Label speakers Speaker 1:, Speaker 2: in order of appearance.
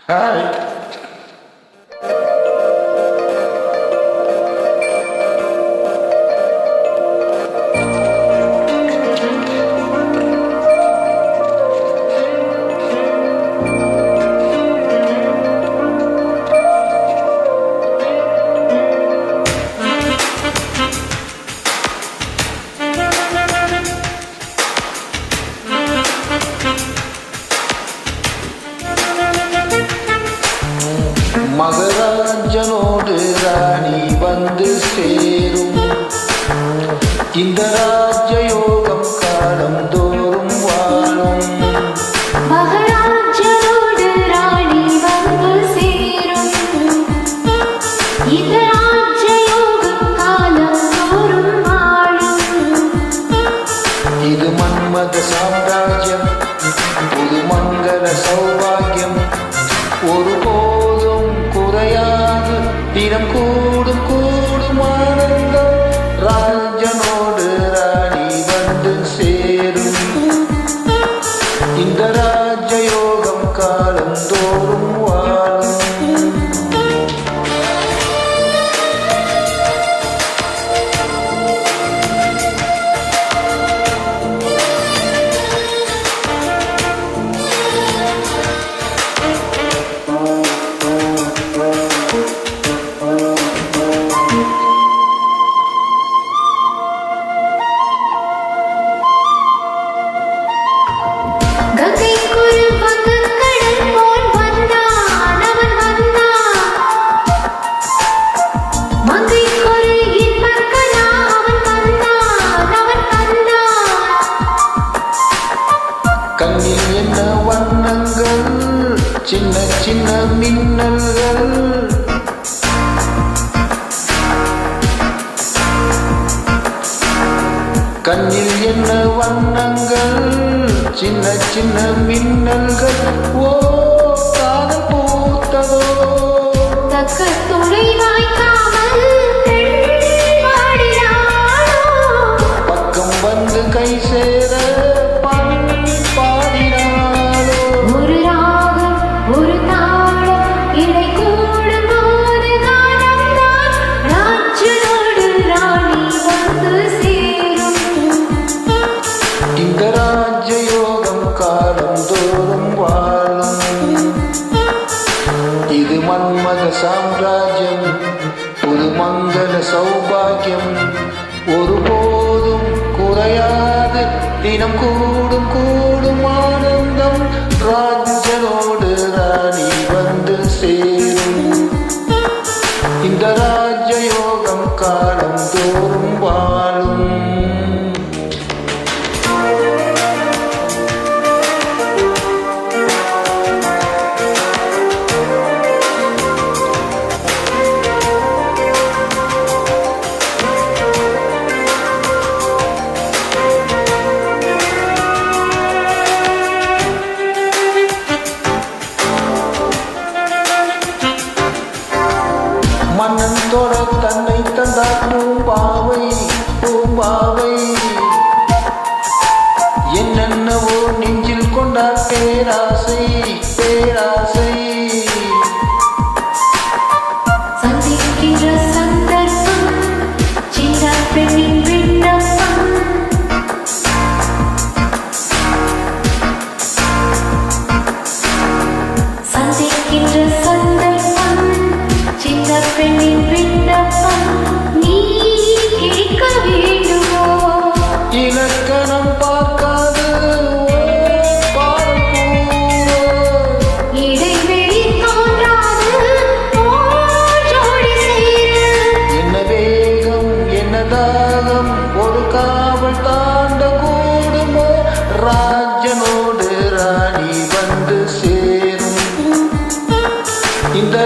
Speaker 1: Hi. மகராஜனோடு ராணி வந்து சேரும் இந்த ராஜயோகம் காலம் தோறும் வாழும்.
Speaker 2: மகராஜனோடு ராணி வந்து சேரும் இந்த ராஜயோகம் காலம் தோறும் வாழும்.
Speaker 1: இது மன்மத சாம்ராஜ்யம், புது மங்கள சௌபாகியம், ஒருபோதும் குறையாது தினம் கூடும் கூடும் ஆனந்தம். ராஜனோடு ராணி வந்து சேரும் இந்த ராஜயோகம் காலம் தோறும் வாழும். கண்ணில் என்ன வண்ணங்கள், சின்ன சின்ன மின்னல்கள், கண்ணில் என்ன வண்ணங்கள், சின்ன சின்ன மின்னல்கள். ஓ காதல் பூத்ததோ பக்கம் வந்து கை சேர இந்த ராஜயோகம் காலம் தோறும் வாழும். இது மன்மத சாம்ராஜ்யம், புது மங்கள சௌபாகியம், ஒருபோதும் குறையாது தினம் கூடும் கூடும் ஆனந்தம். ராஜனோடு ராணி வந்து சேரும் இந்த ராஜயோகம் காலம் தோறும் வாழும். மன்னன் தொட தன்னை தந்தார் பூம்பாவை பூம்பாவை, என்னென்னவோ நெஞ்சில் கொண்டார் பேராசை பேராசை.
Speaker 2: சந்திக்கிற சந்தர்ப்பம் சின்ன பெண்ணின் விண்ணப்பம், சந்திக்கின்ற சந்தர்ப்பம் சின்ன பெண்ணின் விண்ணப்பம், நீ கேட்க வேண்டுமோ?
Speaker 1: இலக்கணம் பார்க்காது
Speaker 2: இடைவெளி தோன்றாது ஜோடி சேர.
Speaker 1: என்ன வேகம் என்ன தாகம், ஒரு காவல் தாண்ட கூடுமோ? ராஜனோடு ராணி வந்து சேரும் இந்த